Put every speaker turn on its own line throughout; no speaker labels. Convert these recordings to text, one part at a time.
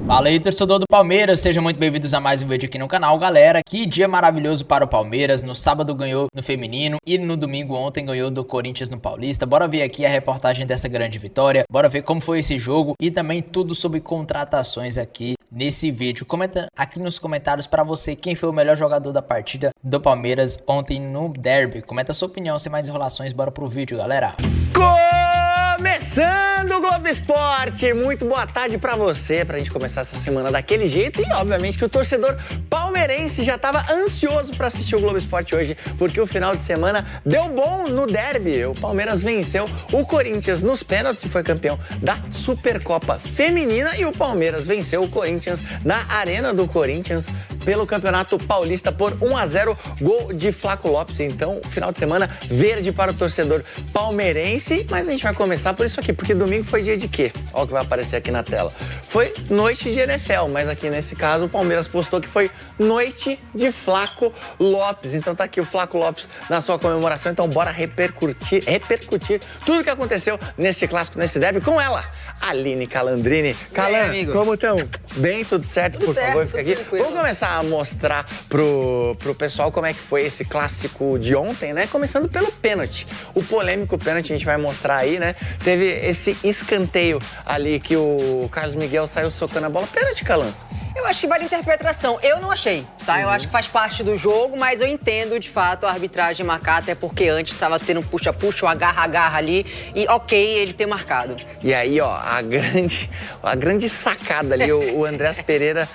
Fala aí, torcedor do Palmeiras, sejam muito bem-vindos a mais um vídeo aqui no canal, galera. Que dia maravilhoso para o Palmeiras, no sábado ganhou no feminino e no domingo ontem ganhou do Corinthians no Paulista. Bora ver aqui a reportagem dessa grande vitória, bora ver como foi esse jogo e também tudo sobre contratações aqui nesse vídeo. Comenta aqui nos comentários para você quem foi o melhor jogador da partida do Palmeiras ontem no derby. Comenta a sua opinião, sem mais enrolações, bora pro vídeo, galera.
Começando o Globo Esporte, muito boa tarde pra você, pra gente começar essa semana daquele jeito e obviamente que o torcedor palmeirense já tava ansioso pra assistir o Globo Esporte hoje, porque o final de semana deu bom no derby, o Palmeiras venceu o Corinthians nos pênaltis e foi campeão da Supercopa Feminina e o Palmeiras venceu o Corinthians na Arena do Corinthians pelo Campeonato Paulista por 1-0, gol de Flaco Lopes. Então, final de semana verde para o torcedor palmeirense, mas a gente vai começar por isso aqui, porque domingo foi dia de quê? Olha o que vai aparecer aqui na tela. Foi noite de NFL, mas aqui nesse caso o Palmeiras postou que foi noite de Flaco Lopes. Então tá aqui o Flaco Lopes na sua comemoração, então bora repercutir tudo o que aconteceu nesse clássico, nesse derby com ela, Aline Calandrini. Calan, como estão? Bem, tudo certo? Tudo por certo, favor, fica aqui. Tranquilo. Vamos começar a mostrar pro pessoal como é que foi esse clássico de ontem, né? Começando pelo pênalti. O polêmico pênalti a gente vai mostrar aí, né? Teve esse escanteio ali que o Carlos Miguel saiu socando a bola. Pênalti, Calan?
Eu acho que vale interpretação. Eu não achei, tá? Eu acho que faz parte do jogo, mas eu entendo, de fato, a arbitragem marcar, até porque antes estava tendo um puxa-puxa, um agarra-agarra ali, e ok, ele ter marcado.
E aí, ó, a grande sacada ali, o Andrés Pereira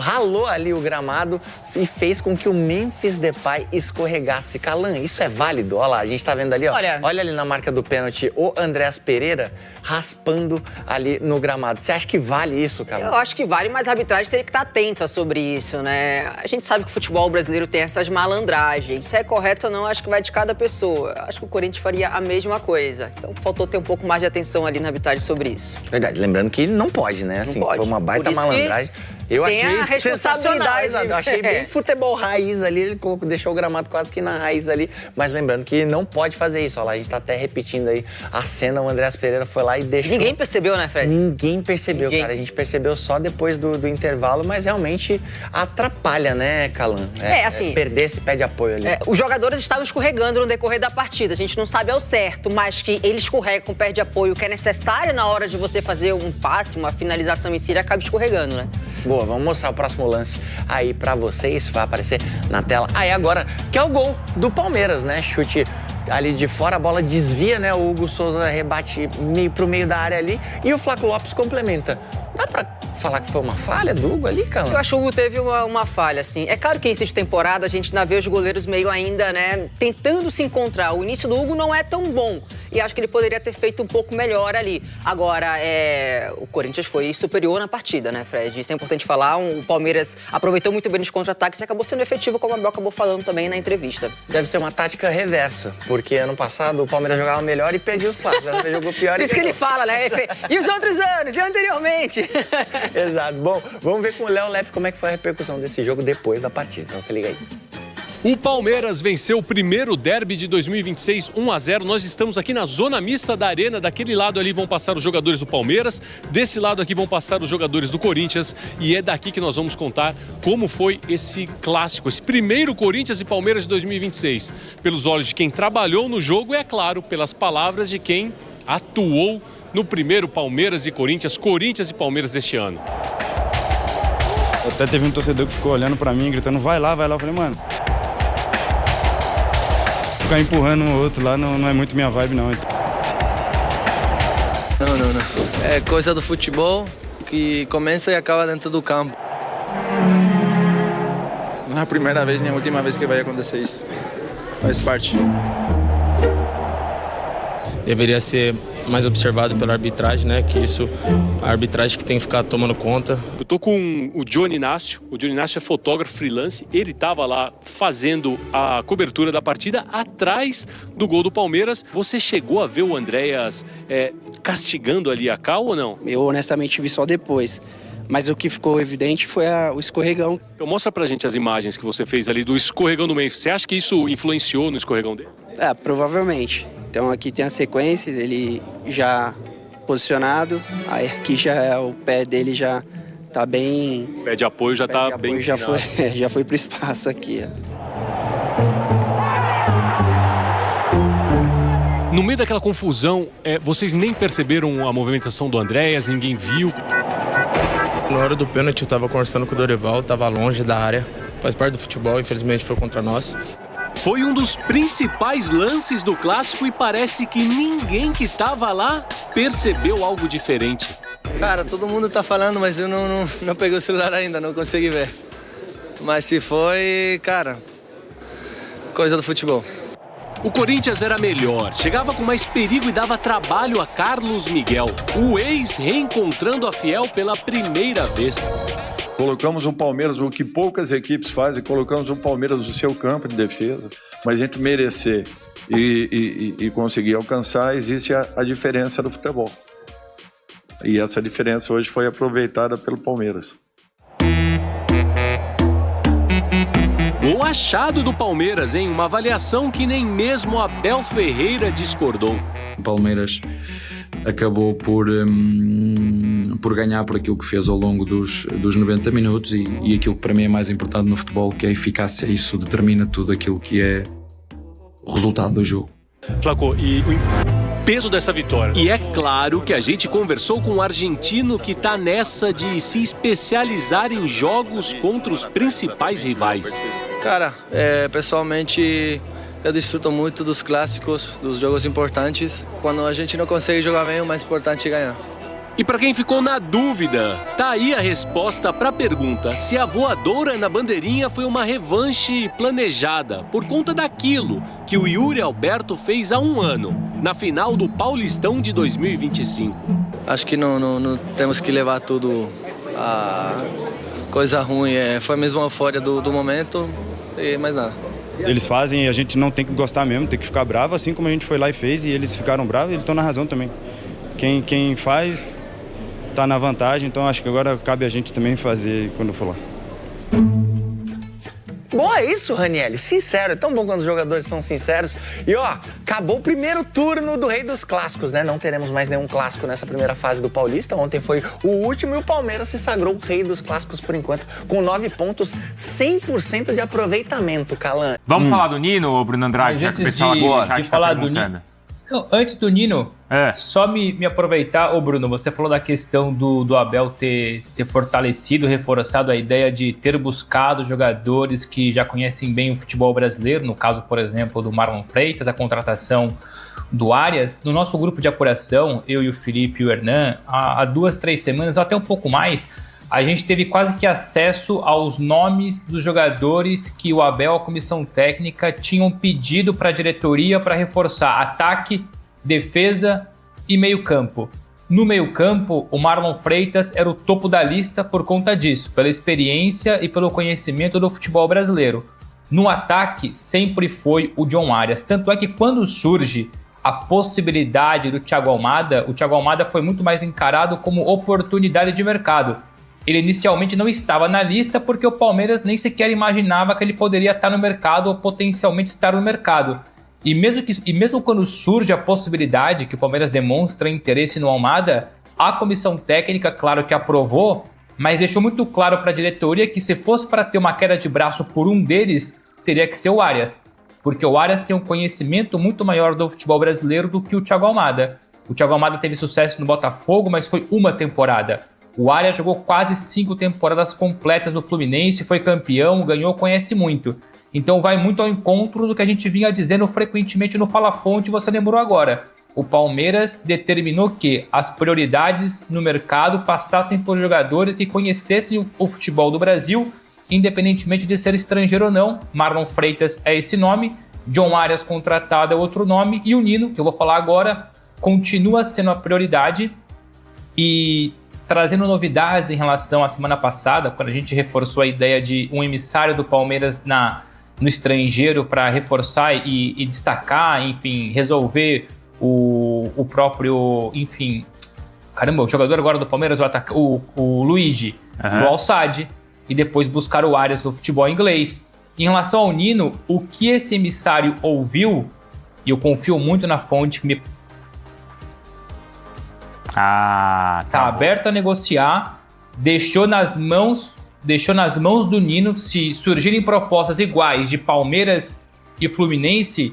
ralou ali o gramado e fez com que o Memphis Depay escorregasse. Calan, isso é válido? Olha lá, a gente tá vendo ali, ó. Olha ali na marca do pênalti o Andrés Pereira raspando ali no gramado. Você acha que vale isso, Calan?
Eu acho que vale, mas a arbitragem teria que estar atenta sobre isso, né? A gente sabe que o futebol brasileiro tem essas malandragens. Se é correto ou não, acho que vai de cada pessoa. Acho que o Corinthians faria a mesma coisa. Então faltou ter um pouco mais de atenção ali na arbitragem sobre isso.
Verdade, lembrando que não pode, né? Assim, foi uma baita malandragem. Eu achei sensacional, eu achei bem futebol raiz ali, ele deixou o gramado quase que na raiz ali, mas lembrando que não pode fazer isso, olha lá, a gente tá até repetindo aí a cena, o Andrés Pereira foi lá e deixou...
Ninguém percebeu, né, Fred?
Ninguém percebeu, cara, a gente percebeu só depois do intervalo, mas realmente atrapalha, né, Calan?
Assim...
perder esse pé de apoio ali.
Os jogadores estavam escorregando no decorrer da partida, a gente não sabe ao certo, mas que ele escorrega com o pé de apoio, que é necessário na hora de você fazer um passe, uma finalização em si, ele acaba escorregando, né?
Boa, vamos mostrar o próximo lance aí pra vocês, vai aparecer na tela. Aí agora, que é o gol do Palmeiras, né? Chute ali de fora, a bola desvia, né? O Hugo Souza rebate pro meio da área ali e o Flaco Lopes complementa. Dá pra falar que foi uma falha do Hugo ali, cara?
Eu acho que o Hugo teve uma falha, assim. É claro que em início de temporada a gente ainda vê os goleiros meio ainda, né, tentando se encontrar. O início do Hugo não é tão bom e acho que ele poderia ter feito um pouco melhor ali. Agora, o Corinthians foi superior na partida, né, Fred? Isso é importante falar. O Palmeiras aproveitou muito bem nos contra-ataques e acabou sendo efetivo, como a Abel acabou falando também na entrevista.
Deve ser uma tática reversa, porque ano passado o Palmeiras jogava melhor e perdia os clássicos. Ele jogou pior
Por isso que ele fala, né? E os outros anos? E anteriormente?
Exato. Bom, vamos ver com o Léo Lepe como é que foi a repercussão desse jogo depois da partida. Então se liga aí.
O Palmeiras venceu o primeiro derby de 2026, 1-0. Nós estamos aqui na zona mista da arena. Daquele lado ali vão passar os jogadores do Palmeiras. Desse lado aqui vão passar os jogadores do Corinthians. E é daqui que nós vamos contar como foi esse clássico, esse primeiro Corinthians e Palmeiras de 2026. Pelos olhos de quem trabalhou no jogo e, é claro, pelas palavras de quem atuou no primeiro Palmeiras e Corinthians e Palmeiras deste ano.
Até teve um torcedor que ficou olhando pra mim, gritando, vai lá, vai lá. Eu falei, mano, ficar empurrando um outro lá não é muito minha vibe, não.
Não. É coisa do futebol que começa e acaba dentro do campo.
Não é a primeira vez nem a última vez que vai acontecer isso. Faz parte.
Deveria ser mais observado pela arbitragem, né? Que isso, a arbitragem que tem que ficar tomando conta.
Eu tô com o Johnny Inácio. O Johnny Inácio é fotógrafo freelance. Ele estava lá fazendo a cobertura da partida atrás do gol do Palmeiras. Você chegou a ver o Andréas castigando ali a Cal ou não?
Eu honestamente vi só depois. Mas o que ficou evidente foi o escorregão.
Então mostra pra gente as imagens que você fez ali do escorregão do Memphis. Você acha que isso influenciou no escorregão dele?
Provavelmente. Então aqui tem a sequência, ele já posicionado, aí aqui o pé dele já tá bem...
O pé de apoio já tá bem
já foi pro espaço aqui.
No meio daquela confusão, vocês nem perceberam a movimentação do Andréas, ninguém viu?
Na hora do pênalti eu tava conversando com o Dorival, tava longe da área. Faz parte do futebol, infelizmente foi contra nós.
Foi um dos principais lances do clássico e parece que ninguém que tava lá percebeu algo diferente.
Cara, todo mundo tá falando, mas eu não peguei o celular ainda, não consegui ver. Mas se foi, cara, coisa do futebol.
O Corinthians era melhor, chegava com mais perigo e dava trabalho a Carlos Miguel. O ex reencontrando a Fiel pela primeira vez.
Colocamos um Palmeiras, o que poucas equipes fazem, colocamos um Palmeiras no seu campo de defesa, mas entre merecer e conseguir alcançar, existe a diferença do futebol. E essa diferença hoje foi aproveitada pelo Palmeiras.
Gol achado do Palmeiras, hein? Uma avaliação que nem mesmo Abel Ferreira discordou.
O Palmeiras acabou por ganhar por aquilo que fez ao longo dos 90 minutos e aquilo que para mim é mais importante no futebol, que é a eficácia. Isso determina tudo aquilo que é o resultado do jogo.
Flaco, e o peso dessa vitória? E é claro que a gente conversou com um argentino que tá nessa de se especializar em jogos contra os principais rivais.
Cara, pessoalmente eu desfruto muito dos clássicos, dos jogos importantes. Quando a gente não consegue jogar bem, o mais importante é ganhar.
E para quem ficou na dúvida, tá aí a resposta para a pergunta se a voadora na bandeirinha foi uma revanche planejada por conta daquilo que o Yuri Alberto fez há um ano, na final do Paulistão de 2025.
Acho que não temos que levar tudo a coisa ruim. Foi mesmo a euforia do momento e mais nada.
Eles fazem e a gente não tem que gostar mesmo, tem que ficar bravo, assim como a gente foi lá e fez e eles ficaram bravos e eles estão na razão também. Quem faz tá na vantagem, então acho que agora cabe a gente também fazer quando for lá.
Bom, é isso, Ranieri. Sincero, é tão bom quando os jogadores são sinceros. E ó, acabou o primeiro turno do Rei dos Clássicos, né? Não teremos mais nenhum clássico nessa primeira fase do Paulista. Ontem foi o último e o Palmeiras se sagrou o Rei dos Clássicos por enquanto, com 9 pontos, 100% de aproveitamento, Calan.
Vamos falar do Nino, Bruno Andrade, já que o pessoal aqui no chat
falar do Nino. Não, antes do Nino, só me aproveitar, Bruno, você falou da questão do Abel ter fortalecido, reforçado a ideia de ter buscado jogadores que já conhecem bem o futebol brasileiro, no caso, por exemplo, do Marlon Freitas, a contratação do Arias. No nosso grupo de apuração, eu e o Felipe e o Hernan, há 2-3 semanas, ou até um pouco mais, a gente teve quase que acesso aos nomes dos jogadores que o Abel, a comissão técnica, tinham pedido para a diretoria para reforçar ataque, defesa e meio-campo. No meio-campo, o Marlon Freitas era o topo da lista por conta disso, pela experiência e pelo conhecimento do futebol brasileiro. No ataque, sempre foi o John Arias. Tanto é que quando surge a possibilidade do Thiago Almada, o Thiago Almada foi muito mais encarado como oportunidade de mercado. Ele inicialmente não estava na lista porque o Palmeiras nem sequer imaginava que ele poderia estar no mercado ou potencialmente estar no mercado. E mesmo quando surge a possibilidade que o Palmeiras demonstra interesse no Almada, a comissão técnica, claro que aprovou, mas deixou muito claro para a diretoria que se fosse para ter uma queda de braço por um deles, teria que ser o Arias. Porque o Arias tem um conhecimento muito maior do futebol brasileiro do que o Thiago Almada. O Thiago Almada teve sucesso no Botafogo, mas foi uma temporada. O Arias jogou quase 5 temporadas completas no Fluminense, foi campeão, ganhou, conhece muito. Então vai muito ao encontro do que a gente vinha dizendo frequentemente no Fala Fonte, você lembrou agora. O Palmeiras determinou que as prioridades no mercado passassem por jogadores que conhecessem o futebol do Brasil, independentemente de ser estrangeiro ou não. Marlon Freitas é esse nome, John Arias contratado é outro nome, e o Nino, que eu vou falar agora, continua sendo a prioridade. E trazendo novidades em relação à semana passada, quando a gente reforçou a ideia de um emissário do Palmeiras no estrangeiro para reforçar e destacar, enfim, resolver o próprio, enfim... Caramba, o jogador agora do Palmeiras, o Luigi, do Al-Sadd, e depois buscar o Arias do futebol inglês. Em relação ao Nino, o que esse emissário ouviu, e eu confio muito na fonte que me... Tá aberto a negociar, deixou nas mãos do Nino. Se surgirem propostas iguais de Palmeiras e Fluminense,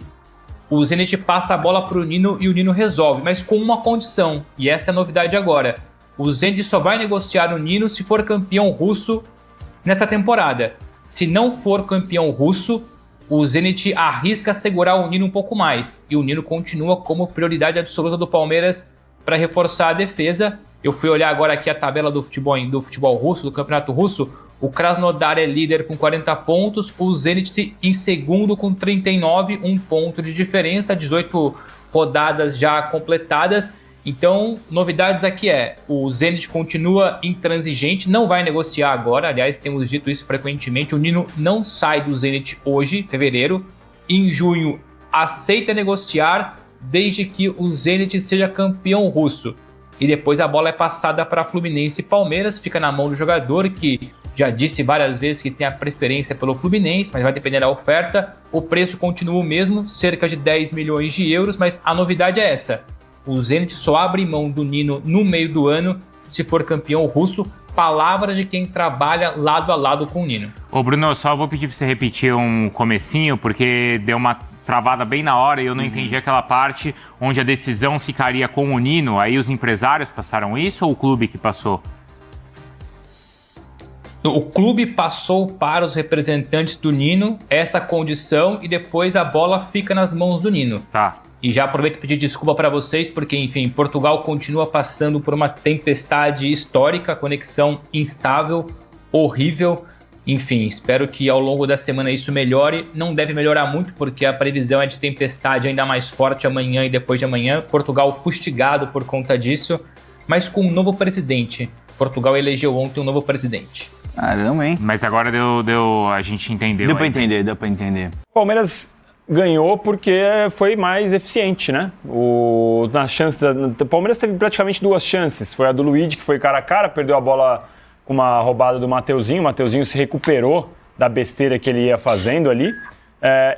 o Zenit passa a bola para o Nino e o Nino resolve, mas com uma condição, e essa é a novidade agora. O Zenit só vai negociar o Nino se for campeão russo nessa temporada. Se não for campeão russo, o Zenit arrisca segurar o Nino um pouco mais. E o Nino continua como prioridade absoluta do Palmeiras para reforçar a defesa. Eu fui olhar agora aqui a tabela do futebol russo, do campeonato russo. O Krasnodar é líder com 40 pontos, o Zenit em segundo com 39, 1 ponto de diferença, 18 rodadas já completadas. Então, novidades aqui o Zenit continua intransigente, não vai negociar agora, aliás, temos dito isso frequentemente, o Nino não sai do Zenit hoje, fevereiro, em junho aceita negociar desde que o Zenit seja campeão russo. E depois a bola é passada para Fluminense e Palmeiras, fica na mão do jogador que já disse várias vezes que tem a preferência pelo Fluminense, mas vai depender da oferta. O preço continua o mesmo, cerca de 10 milhões de euros, mas a novidade é essa. O Zenit só abre mão do Nino no meio do ano se for campeão russo. Palavras de quem trabalha lado a lado com o Nino.
Ô Bruno, só vou pedir para você repetir um comecinho, porque deu uma travada bem na hora e eu não entendi aquela parte onde a decisão ficaria com o Nino. Aí os empresários passaram isso ou o clube que passou?
O clube passou para os representantes do Nino essa condição e depois a bola fica nas mãos do Nino.
Tá.
E já aproveito e pedir desculpa para vocês, porque, enfim, Portugal continua passando por uma tempestade histórica, conexão instável, horrível. Enfim, espero que ao longo da semana isso melhore. Não deve melhorar muito, porque a previsão é de tempestade ainda mais forte amanhã e depois de amanhã. Portugal fustigado por conta disso, mas com um novo presidente. Portugal elegeu ontem um novo presidente.
Caramba, hein?
Mas agora a gente entendeu.
Deu pra entender.
Palmeiras ganhou porque foi mais eficiente, né? O Palmeiras teve praticamente 2 chances. Foi a do Luigi, que foi cara a cara, perdeu a bola com uma roubada do Mateuzinho. O Mateuzinho se recuperou da besteira que ele ia fazendo ali.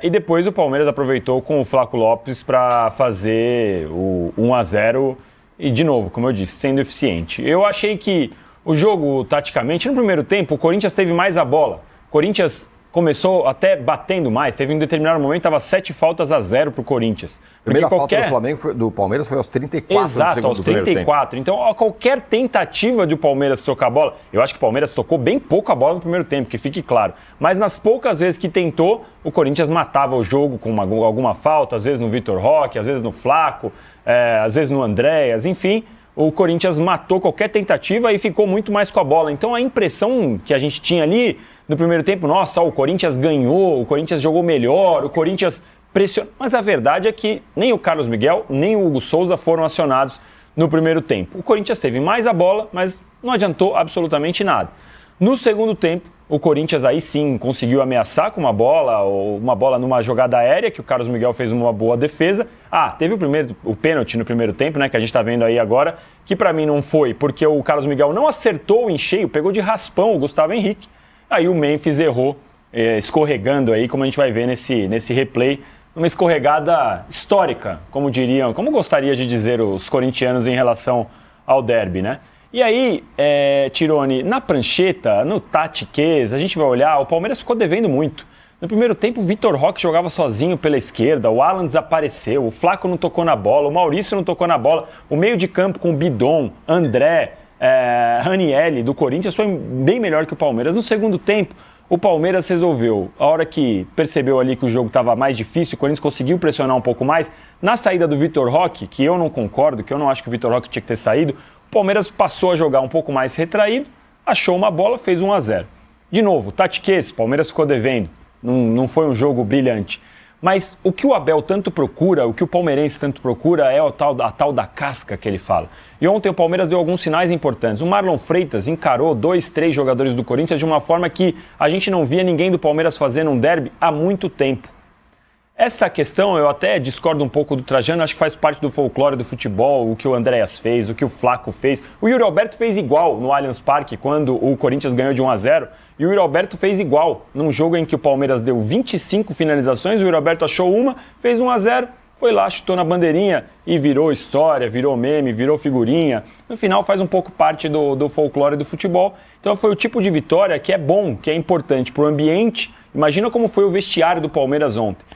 E depois o Palmeiras aproveitou com o Flaco Lopes para fazer o 1-0. E, de novo, como eu disse, sendo eficiente. Eu achei que o jogo, taticamente, no primeiro tempo, o Corinthians teve mais a bola. O Corinthians começou até batendo mais. Teve um determinado momento, estava 7-0 para o Corinthians.
A primeira falta do Palmeiras foi aos 34
Exato,
do segundo,
aos 34. Então, qualquer tentativa de o Palmeiras trocar a bola, eu acho que o Palmeiras tocou bem pouco a bola no primeiro tempo, que fique claro. Mas nas poucas vezes que tentou, o Corinthians matava o jogo com alguma falta, às vezes no Vitor Roque, às vezes no Flaco, às vezes no Andréas, enfim. O Corinthians matou qualquer tentativa e ficou muito mais com a bola. Então a impressão que a gente tinha ali no primeiro tempo, nossa, o Corinthians ganhou, o Corinthians jogou melhor, o Corinthians pressionou. Mas a verdade é que nem o Carlos Miguel, nem o Hugo Souza foram acionados no primeiro tempo. O Corinthians teve mais a bola, mas não adiantou absolutamente nada. No segundo tempo, o Corinthians aí sim conseguiu ameaçar com uma bola numa jogada aérea, que o Carlos Miguel fez uma boa defesa. Teve o pênalti no primeiro tempo, né, que a gente tá vendo aí agora, que pra mim não foi, porque o Carlos Miguel não acertou em cheio, pegou de raspão o Gustavo Henrique. Aí o Memphis errou, escorregando aí, como a gente vai ver nesse replay, uma escorregada histórica, como gostaria de dizer os corintianos em relação ao derby, né? E aí, Tironi, na prancheta, no tatiquês, a gente vai olhar, o Palmeiras ficou devendo muito. No primeiro tempo, o Vitor Roque jogava sozinho pela esquerda, o Alan desapareceu, o Flaco não tocou na bola, o Maurício não tocou na bola, o meio de campo com o Bidon, André, Ranielli do Corinthians foi bem melhor que o Palmeiras. No segundo tempo, o Palmeiras resolveu, a hora que percebeu ali que o jogo estava mais difícil, o Corinthians conseguiu pressionar um pouco mais. Na saída do Vitor Roque, que eu não concordo, que eu não acho que o Vitor Roque tinha que ter saído, o Palmeiras passou a jogar um pouco mais retraído, achou uma bola, fez 1-0. De novo, tatiquês, o Palmeiras ficou devendo, não foi um jogo brilhante. Mas o que o Abel tanto procura, o que o palmeirense tanto procura é a tal da casca que ele fala. E ontem o Palmeiras deu alguns sinais importantes. O Marlon Freitas encarou 2, 3 jogadores do Corinthians de uma forma que a gente não via ninguém do Palmeiras fazendo um derby há muito tempo. Essa questão eu até discordo um pouco do Trajano, acho que faz parte do folclore do futebol, o que o Andréas fez, o que o Flaco fez. O Yuri Alberto fez igual no Allianz Parque, quando o Corinthians ganhou de 1-0. E o Yuri Alberto fez igual num jogo em que o Palmeiras deu 25 finalizações, o Yuri Alberto achou uma, fez 1-0, foi lá, chutou na bandeirinha e virou história, virou meme, virou figurinha. No final faz um pouco parte do folclore do futebol. Então foi o tipo de vitória que é bom, que é importante para o ambiente. Imagina como foi o vestiário do Palmeiras ontem.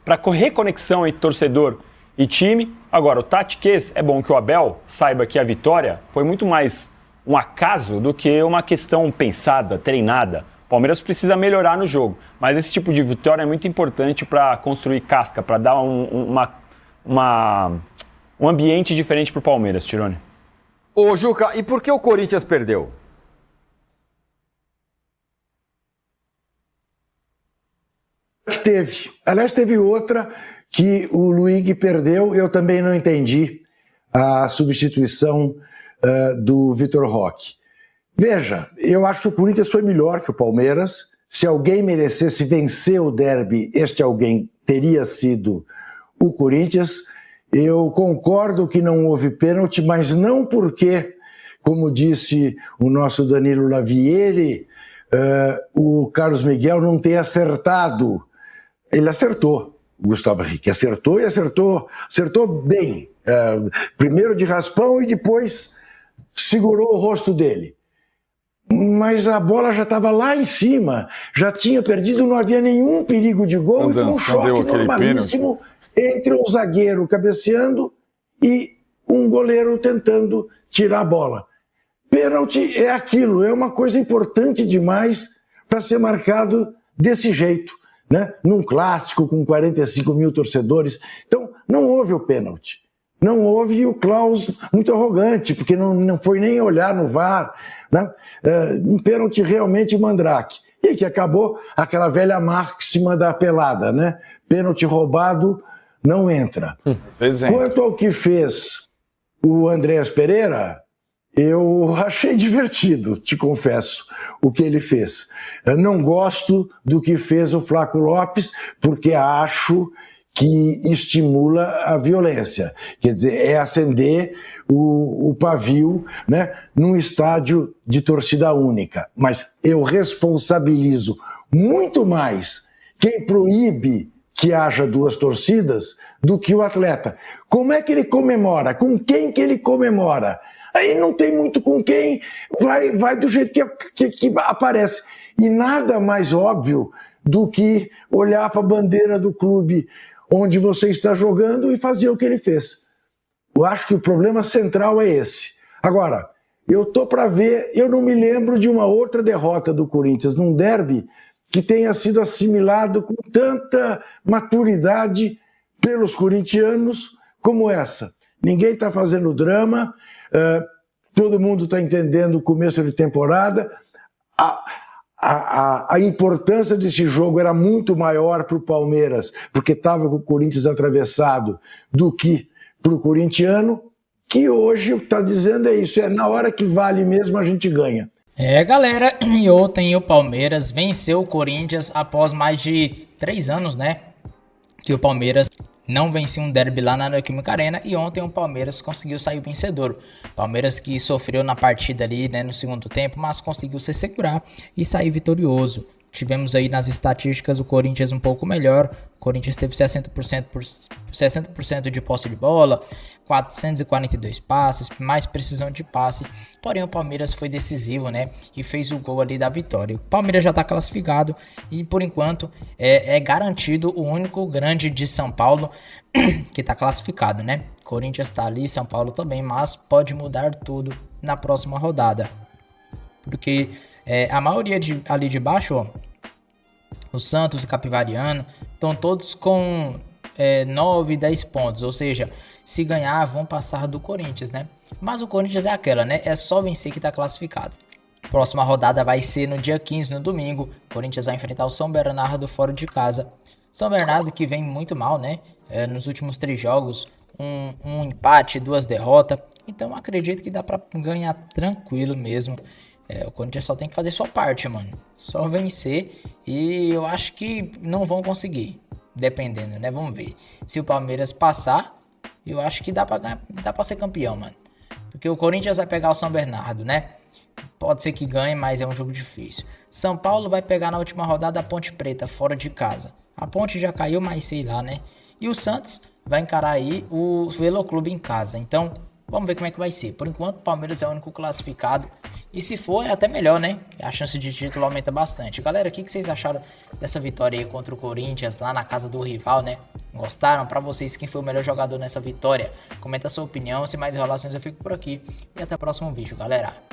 Para reconexão entre torcedor e time. Agora, o tatiquês, é bom que o Abel saiba que a vitória foi muito mais um acaso do que uma questão pensada, treinada. O Palmeiras precisa melhorar no jogo, mas esse tipo de vitória é muito importante para construir casca, para dar um ambiente diferente para o Palmeiras, Tirone.
Ô, Juca, e por que o Corinthians perdeu?
Teve. Aliás, teve outra que o Luigi perdeu, eu também não entendi a substituição do Vitor Roque. Veja, eu acho que o Corinthians foi melhor que o Palmeiras. Se alguém merecesse vencer o derby, este alguém teria sido o Corinthians. Eu concordo que não houve pênalti, mas não porque, como disse o nosso Danilo Lavieri, o Carlos Miguel não tenha acertado. Ele acertou, o Gustavo Henrique acertou e acertou bem. Primeiro de raspão e depois segurou o rosto dele. Mas a bola já estava lá em cima, já tinha perdido, não havia nenhum perigo de gol, e foi um choque normalíssimo entre um zagueiro cabeceando e um goleiro tentando tirar a bola. Pênalti é aquilo, é uma coisa importante demais para ser marcado desse jeito, né? Num clássico com 45 mil torcedores. Então, não houve o pênalti. Não houve o Klaus muito arrogante, porque não foi nem olhar no VAR, né? Um pênalti realmente mandrake. E que acabou aquela velha máxima da pelada, né? Pênalti roubado não entra. Quanto ao que fez o Andréas Pereira, eu achei divertido, te confesso, o que ele fez. Eu não gosto do que fez o Flaco Lopes, porque acho que estimula a violência. Quer dizer, é acender o pavio, né, num estádio de torcida única. Mas eu responsabilizo muito mais quem proíbe que haja duas torcidas do que o atleta. Como é que ele comemora? Com quem que ele comemora? Aí não tem muito com quem, vai do jeito que aparece. E nada mais óbvio do que olhar para a bandeira do clube onde você está jogando e fazer o que ele fez. Eu acho que o problema central é esse. Agora, eu tô para ver, eu não me lembro de uma outra derrota do Corinthians num derby que tenha sido assimilado com tanta maturidade pelos corintianos como essa. Ninguém está fazendo drama, todo mundo está entendendo o começo de temporada. A importância desse jogo era muito maior para o Palmeiras, porque estava com o Corinthians atravessado, do que para o corintiano, que hoje o que está dizendo é isso, é na hora que vale mesmo a gente ganha.
Galera, e ontem o Palmeiras venceu o Corinthians após mais de 3 anos, né? Que o Palmeiras não vencia um derby lá na Neoquímica Arena, e ontem o Palmeiras conseguiu sair vencedor. Palmeiras que sofreu na partida ali, né, no segundo tempo, mas conseguiu se segurar e sair vitorioso. Tivemos aí nas estatísticas o Corinthians um pouco melhor. O Corinthians teve 60% de posse de bola, 442 passes, mais precisão de passe. Porém, o Palmeiras foi decisivo, né? E fez o gol ali da vitória. O Palmeiras já está classificado e, por enquanto, é garantido o único grande de São Paulo que está classificado, né? Corinthians está ali, São Paulo também, mas pode mudar tudo na próxima rodada. Porque a maioria ali de baixo, ó, o Santos e o Capivariano, estão todos com 9, 10 pontos. Ou seja, se ganhar, vão passar do Corinthians, né? Mas o Corinthians é aquela, né? É só vencer que está classificado. Próxima rodada vai ser no dia 15, no domingo. O Corinthians vai enfrentar o São Bernardo fora de casa. São Bernardo que vem muito mal, né? Nos últimos 3 jogos, um empate, 2 derrotas. Então acredito que dá para ganhar tranquilo mesmo. O Corinthians só tem que fazer sua parte, mano. Só vencer. E eu acho que não vão conseguir. Dependendo, né? Vamos ver. Se o Palmeiras passar, eu acho que dá pra ser campeão, mano. Porque o Corinthians vai pegar o São Bernardo, né? Pode ser que ganhe, mas é um jogo difícil. São Paulo vai pegar na última rodada a Ponte Preta, fora de casa. A Ponte já caiu, mas sei lá, né? E o Santos vai encarar aí o Veloclube em casa. Então, vamos ver como é que vai ser. Por enquanto, o Palmeiras é o único classificado. E se for, é até melhor, né? A chance de título aumenta bastante. Galera, o que vocês acharam dessa vitória aí contra o Corinthians, lá na casa do rival, né? Gostaram? Pra vocês, quem foi o melhor jogador nessa vitória? Comenta a sua opinião. Sem mais enrolações, eu fico por aqui. E até o próximo vídeo, galera.